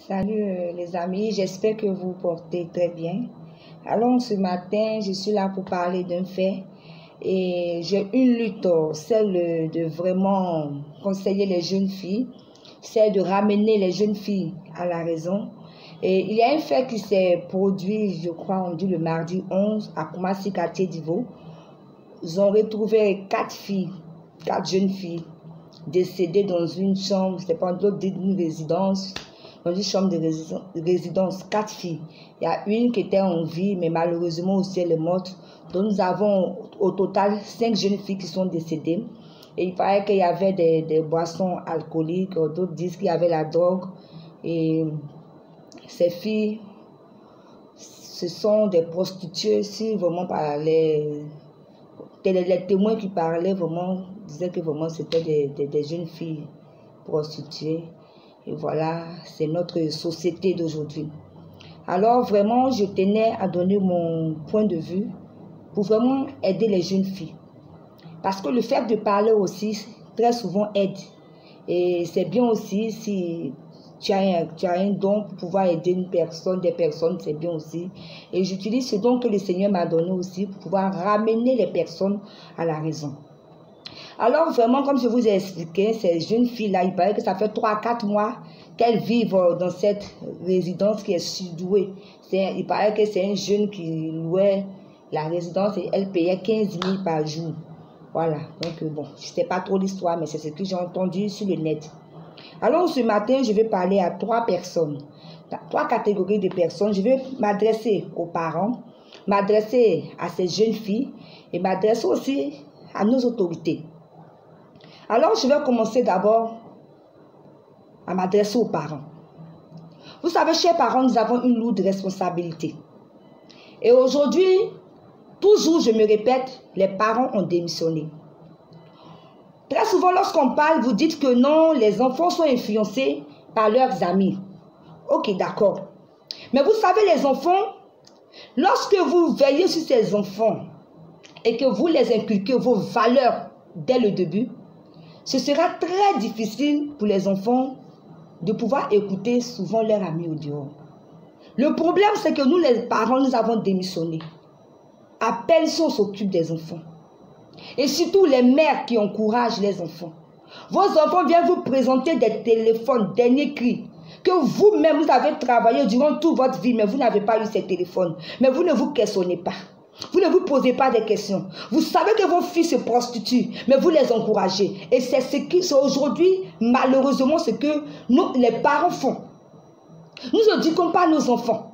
Salut les amis, j'espère que vous portez très bien. Alors ce matin, je suis là pour parler d'un fait et j'ai une lutte, celle de vraiment conseiller les jeunes filles, celle de ramener les jeunes filles à la raison. Et il y a un fait qui s'est produit, je crois, on dit le mardi 11 à Koumassi, quartier d'Ivo. Ils ont retrouvé 4 jeunes filles décédées dans une chambre, c'est pas d'autre d'une résidence. Dans une chambre de résidence, 4 filles. Il y a une qui était en vie, mais malheureusement aussi elle est morte. Donc nous avons au total 5 jeunes filles qui sont décédées. Et il paraît qu'il y avait des boissons alcooliques, d'autres disent qu'il y avait la drogue. Et ces filles, ce sont des prostituées. Si vraiment par les témoins qui parlaient, vraiment, disaient que vraiment c'était des jeunes filles prostituées. Et voilà, c'est notre société d'aujourd'hui. Alors vraiment, je tenais à donner mon point de vue pour vraiment aider les jeunes filles. Parce que le fait de parler aussi, très souvent aide. Et c'est bien aussi si tu as un don pour pouvoir aider des personnes, c'est bien aussi. Et j'utilise ce don que le Seigneur m'a donné aussi pour pouvoir ramener les personnes à la raison. Alors vraiment, comme je vous ai expliqué, ces jeunes filles-là, il paraît que ça fait 3 à 4 mois qu'elles vivent dans cette résidence qui est surdouée. Il paraît que c'est un jeune qui louait la résidence et elle payait 15 000 par jour. Voilà, donc bon, je ne sais pas trop l'histoire, mais c'est ce que j'ai entendu sur le net. Alors ce matin, je vais parler à 3 personnes, 3 catégories de personnes. Je vais m'adresser aux parents, m'adresser à ces jeunes filles et m'adresser aussi à nos autorités. Alors, je vais commencer d'abord à m'adresser aux parents. Vous savez, chers parents, nous avons une lourde responsabilité. Et aujourd'hui, toujours, je me répète, les parents ont démissionné. Très souvent, lorsqu'on parle, vous dites que non, les enfants sont influencés par leurs amis. Ok, d'accord. Mais vous savez, les enfants, lorsque vous veillez sur ces enfants et que vous les inculquez vos valeurs dès le début, ce sera très difficile pour les enfants de pouvoir écouter souvent leurs amis au dehors. Le problème, c'est que nous, les parents, nous avons démissionné. À peine si on s'occupe des enfants. Et surtout les mères qui encouragent les enfants. Vos enfants viennent vous présenter des téléphones, dernier cri, que vous-même, vous avez travaillé durant toute votre vie, mais vous n'avez pas eu ces téléphones. Mais vous ne vous questionnez pas. Vous ne vous posez pas des questions. Vous savez que vos filles se prostituent, mais vous les encouragez. Et c'est ce qui, aujourd'hui, malheureusement, ce que nous, les parents font. Nous éduquons pas nos enfants.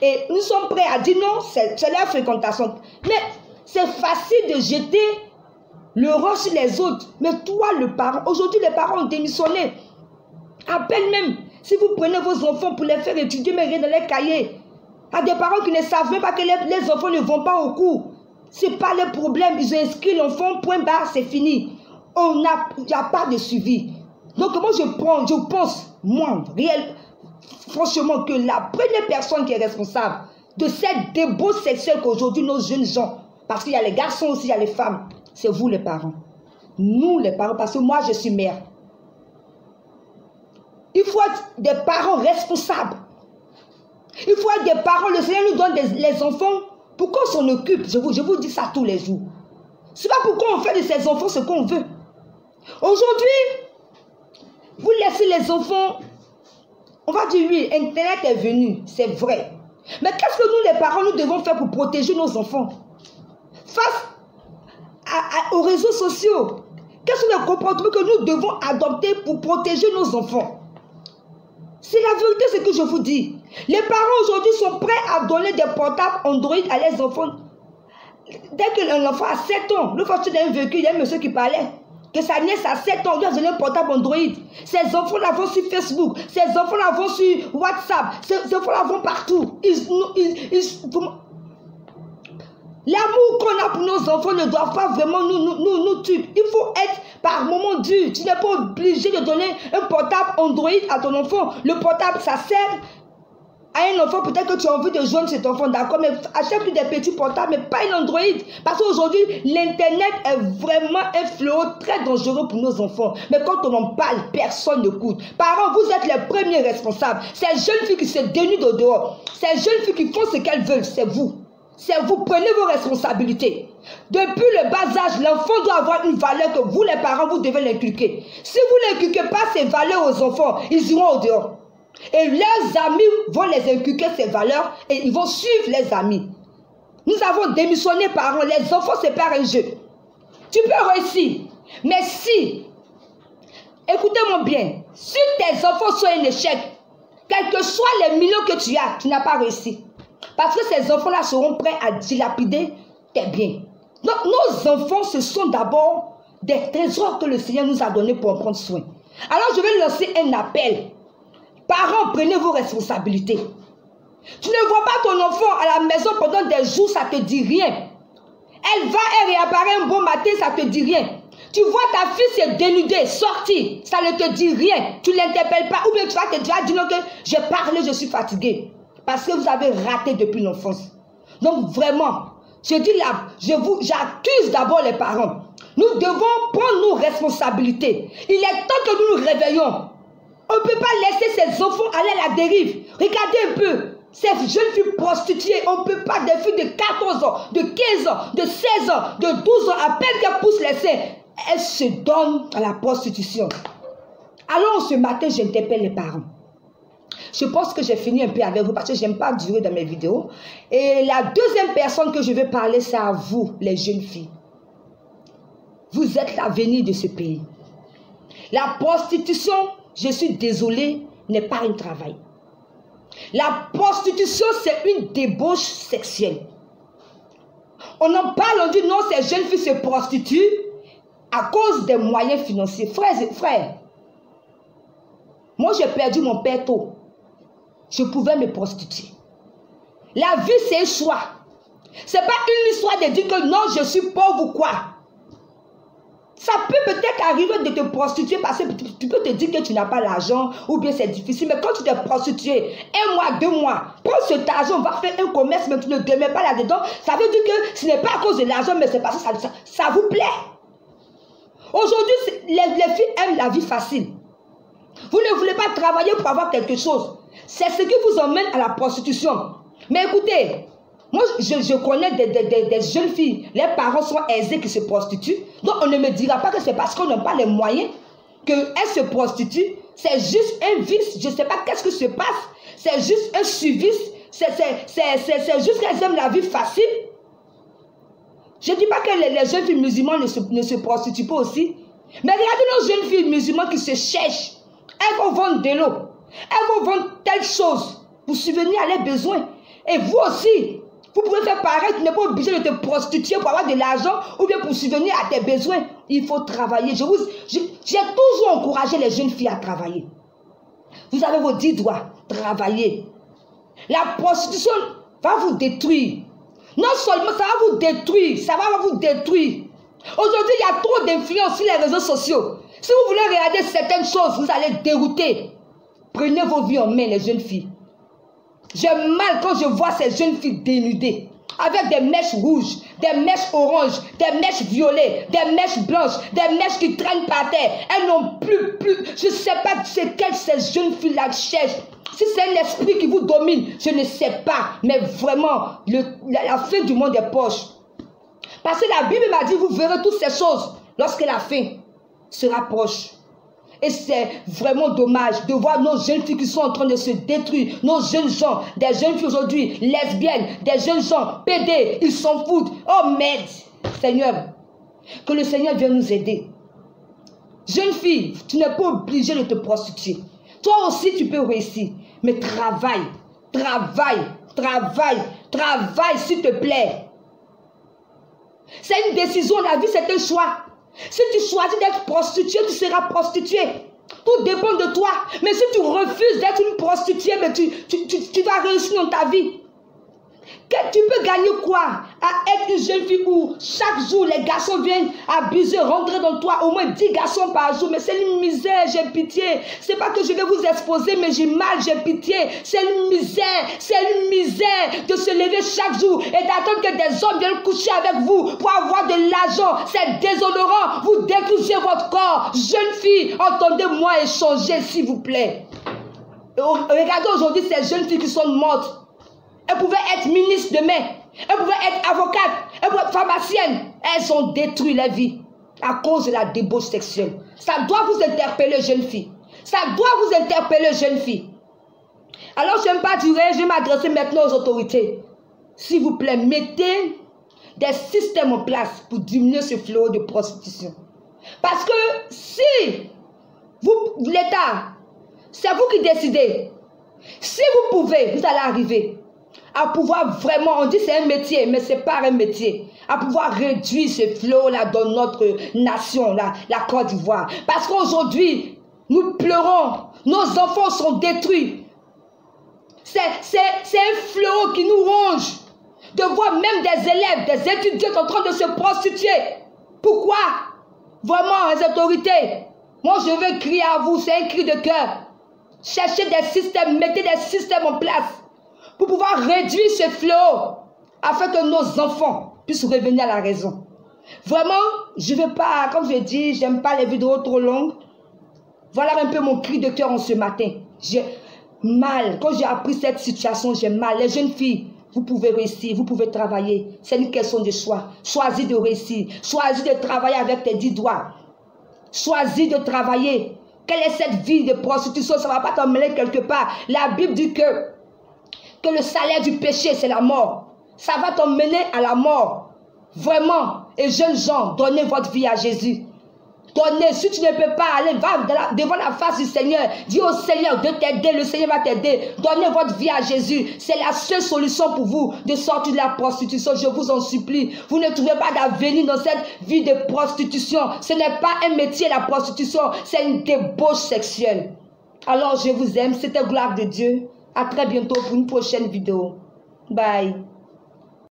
Et nous sommes prêts à dire non, c'est leur fréquentation. Mais c'est facile de jeter le rôle sur les autres. Mais toi, le parent, aujourd'hui, les parents ont démissionné. À peine même, si vous prenez vos enfants pour les faire étudier, mais rien dans les cahiers. Il y a des parents qui ne savent même pas que les enfants ne vont pas au cours. Ce n'est pas le problème. Ils ont inscrit l'enfant, point barre, c'est fini. Il n'y a pas de suivi. Donc moi je pense, moi, franchement, que la première personne qui est responsable de cette débauche sexuelle qu'aujourd'hui nos jeunes gens, parce qu'il y a les garçons aussi, il y a les femmes, c'est vous les parents. Nous les parents, parce que moi je suis mère. Il faut être des parents responsables. Il faut être des parents. Le Seigneur nous donne les enfants pour qu'on s'en occupe. Je vous dis ça tous les jours. C'est pas pourquoi on fait de ces enfants ce qu'on veut. Aujourd'hui, vous laissez les enfants. On va dire oui, Internet est venu, c'est vrai. Mais qu'est-ce que nous les parents, nous devons faire pour protéger nos enfants face aux réseaux sociaux? Quels sont les comportements que nous devons adopter pour protéger nos enfants? C'est la vérité ce que je vous dis. Les parents aujourd'hui sont prêts à donner des portables Android à les enfants. Dès que l'enfant a 7 ans, le fois tu as un véhicule, il y a un monsieur qui parlait, que sa nièce a 7 ans, lui a donné un portable Android. Ces enfants-là vont sur Facebook, ces enfants-là vont sur WhatsApp, ces enfants-là vont partout. L'amour qu'on a pour nos enfants ne doit pas vraiment nous tuer. Il faut être par moment dur. Tu n'es pas obligé de donner un portable Android à ton enfant. Le portable, ça sert à un enfant, peut-être que tu as envie de joindre cet enfant, d'accord, mais achète-lui des petits portables, mais pas un Android. Parce qu'aujourd'hui, l'Internet est vraiment un fléau très dangereux pour nos enfants. Mais quand on en parle, personne n'écoute. Parents, vous êtes les premiers responsables. Ces jeunes filles qui se dénudent au dehors, ces jeunes filles qui font ce qu'elles veulent, c'est vous. C'est vous, prenez vos responsabilités. Depuis le bas âge, l'enfant doit avoir une valeur que vous, les parents, vous devez l'inculquer. Si vous n'inculquez pas ces valeurs aux enfants, ils iront au dehors. Et leurs amis vont les inculquer ces valeurs et ils vont suivre les amis. Nous avons démissionné parents. Les enfants, c'est pas un jeu. Tu peux réussir. Mais si, écoutez-moi bien, si tes enfants sont un échec, quels que soient les millions que tu n'as pas réussi. Parce que ces enfants-là seront prêts à dilapider tes biens. Donc nos enfants, ce sont d'abord des trésors que le Seigneur nous a donnés pour en prendre soin. Alors je vais lancer un appel. Parents, prenez vos responsabilités. Tu ne vois pas ton enfant à la maison pendant des jours, ça ne te dit rien. Elle réapparaît un bon matin, ça ne te dit rien. Tu vois ta fille se dénuder, sortir, ça ne te dit rien. Tu ne l'interpelles pas, ou bien tu vas te dire, que j'ai parlé, je suis fatiguée. Parce que vous avez raté depuis l'enfance. Donc vraiment, je dis là, j'accuse d'abord les parents. Nous devons prendre nos responsabilités. Il est temps que nous nous réveillons. On ne peut pas laisser ces enfants aller à la dérive. Regardez un peu. Ces jeunes filles prostituées, on ne peut pas, des filles de 14 ans, de 15 ans, de 16 ans, de 12 ans, à peine qu'elles poussent les seins, elles se donnent à la prostitution. Alors ce matin, j'interpelle les parents. Je pense que j'ai fini un peu avec vous parce que je n'aime pas durer dans mes vidéos. Et la deuxième personne que je vais parler, c'est à vous, les jeunes filles. Vous êtes l'avenir de ce pays. La prostitution, je suis désolée, n'est pas un travail. La prostitution, c'est une débauche sexuelle. On en parle, on dit non, ces jeunes filles se prostituent à cause des moyens financiers. Frères, moi j'ai perdu mon père tôt. Je pouvais me prostituer. La vie, c'est un choix. Ce n'est pas une histoire de dire que non, je suis pauvre ou quoi. Ça peut peut-être arriver de te prostituer parce que tu peux te dire que tu n'as pas l'argent ou bien c'est difficile. Mais quand tu t'es prostitué, 1 mois, 2 mois, prends cet argent, on va faire un commerce, mais tu ne demeures pas là-dedans. Ça veut dire que ce n'est pas à cause de l'argent, mais c'est parce que ça vous plaît. Aujourd'hui, les filles aiment la vie facile. Vous ne voulez pas travailler pour avoir quelque chose. C'est ce qui vous emmène à la prostitution. Mais écoutez, moi je connais des jeunes filles, les parents sont aisés qui se prostituent. Donc on ne me dira pas que c'est parce qu'on n'a pas les moyens qu'elles se prostituent. C'est juste un vice, je ne sais pas qu'est-ce qui se passe. C'est juste un suivice, c'est juste qu'elles aiment la vie facile. Je ne dis pas que les jeunes filles musulmanes ne se prostituent pas aussi. Mais regardez nos jeunes filles musulmanes qui se cherchent. Elles vont vendre de l'eau. Elles vont vendre telle chose pour subvenir à leurs besoins. Et vous aussi, vous pouvez faire pareil. Tu n'es pas obligé de te prostituer pour avoir de l'argent ou bien pour subvenir à tes besoins. Il faut travailler. J'ai toujours encouragé les jeunes filles à travailler. Vous avez vos 10 doigts. Travailler. La prostitution va vous détruire. Non seulement ça va vous détruire, ça va vous détruire. Aujourd'hui, il y a trop d'influence sur les réseaux sociaux. Si vous voulez regarder certaines choses, vous allez dérouter. Prenez vos vies en main, les jeunes filles. J'ai mal quand je vois ces jeunes filles dénudées, avec des mèches rouges, des mèches oranges, des mèches violettes, des mèches blanches, des mèches qui traînent par terre. Elles n'ont plus, je ne sais pas c'est quelles ces jeunes filles-là cherchent. Si c'est un esprit qui vous domine, je ne sais pas. Mais vraiment, la fin du monde est proche. Parce que la Bible m'a dit, vous verrez toutes ces choses lorsque la fin sera proche. Et c'est vraiment dommage de voir nos jeunes filles qui sont en train de se détruire. Nos jeunes gens, des jeunes filles aujourd'hui, lesbiennes, des jeunes gens, pédés, ils s'en foutent. Oh merde, Seigneur, que le Seigneur vienne nous aider. Jeune fille, tu n'es pas obligée de te prostituer. Toi aussi, tu peux réussir. Mais travaille, travaille, travaille, travaille, s'il te plaît. C'est une décision, la vie, c'est un choix. Si tu choisis d'être prostituée, tu seras prostituée. Tout dépend de toi. Mais si tu refuses d'être une prostituée, mais tu vas réussir dans ta vie. Tu peux gagner quoi à être une jeune fille où chaque jour les garçons viennent abuser, rentrer dans toi, au moins 10 garçons par jour. Mais c'est une misère, j'ai pitié. C'est pas que je vais vous exposer, mais j'ai mal, j'ai pitié. C'est une misère de se lever chaque jour et d'attendre que des hommes viennent coucher avec vous pour avoir de l'argent. C'est déshonorant, vous détruisez votre corps. Jeune fille, entendez-moi échanger s'il vous plaît. Regardez aujourd'hui ces jeunes filles qui sont mortes. Elles pouvaient être ministres demain. Elles pouvaient être avocates. Elles pouvaient être pharmaciennes. Elles ont détruit la vie à cause de la débauche sexuelle. Ça doit vous interpeller, jeune fille. Ça doit vous interpeller, jeune fille. Alors, je ne vais pas durer. Je vais m'adresser maintenant aux autorités. S'il vous plaît, mettez des systèmes en place pour diminuer ce fléau de prostitution. Parce que si l'État, c'est vous qui décidez. Si vous pouvez, vous allez arriver à pouvoir vraiment, on dit c'est un métier, mais ce n'est pas un métier, à pouvoir réduire ce flot-là dans notre nation, la Côte d'Ivoire. Parce qu'aujourd'hui, nous pleurons, nos enfants sont détruits. C'est un fléau qui nous ronge, de voir même des élèves, des étudiants en train de se prostituer. Pourquoi? Vraiment, les autorités, moi je veux crier à vous, c'est un cri de cœur. Cherchez des systèmes, mettez des systèmes en place pour pouvoir réduire ce fléau afin que nos enfants puissent revenir à la raison. Vraiment, je ne veux pas, comme je dis, je n'aime pas les vidéos trop longues. Voilà un peu mon cri de cœur en ce matin. J'ai mal, quand j'ai appris cette situation, j'ai mal. Les jeunes filles, vous pouvez réussir, vous pouvez travailler. C'est une question de choix. Choisis de réussir. Choisis de travailler avec tes 10 doigts. Choisis de travailler. Quelle est cette vie de prostitution? Ça ne va pas t'emmener quelque part. La Bible dit que le salaire du péché, c'est la mort. Ça va t'emmener à la mort. Vraiment. Et jeunes gens, donnez votre vie à Jésus. Donnez. Si tu ne peux pas aller, va devant la face du Seigneur. Dis au Seigneur de t'aider. Le Seigneur va t'aider. Donnez votre vie à Jésus. C'est la seule solution pour vous de sortir de la prostitution. Je vous en supplie. Vous ne trouvez pas d'avenir dans cette vie de prostitution. Ce n'est pas un métier, la prostitution. C'est une débauche sexuelle. Alors, je vous aime. C'était gloire de Dieu. À très bientôt pour une prochaine vidéo. Bye.